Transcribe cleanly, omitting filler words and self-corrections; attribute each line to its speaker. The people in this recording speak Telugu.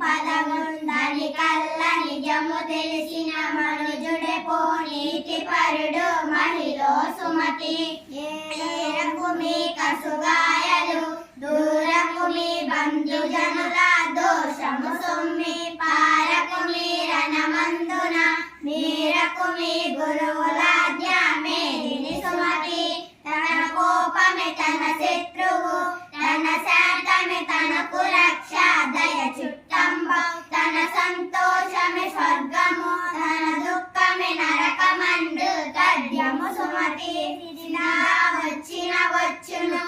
Speaker 1: సంపదగుందని కల్ల నిజము తెలిసిన మనుజుడే పోనీతి పరుడు మహిళో సుమతి. ఏరకు మీ కసుగాయలు దూరకు మీ బంధుజనుల దోషము సొమ్మి పారకు మీ రణమందున మీరకు మీ గురువులాజ్ఞ మేదిని సుమతి. తన కోపమే తన శత్రువు తన శాంతమే తనకు రక్ష దయ చుట్టంబ తన సంతోషమే స్వర్గము తన దుఃఖమే నరకమండు తథ్యము సుమతి. వచ్చిన వచ్చును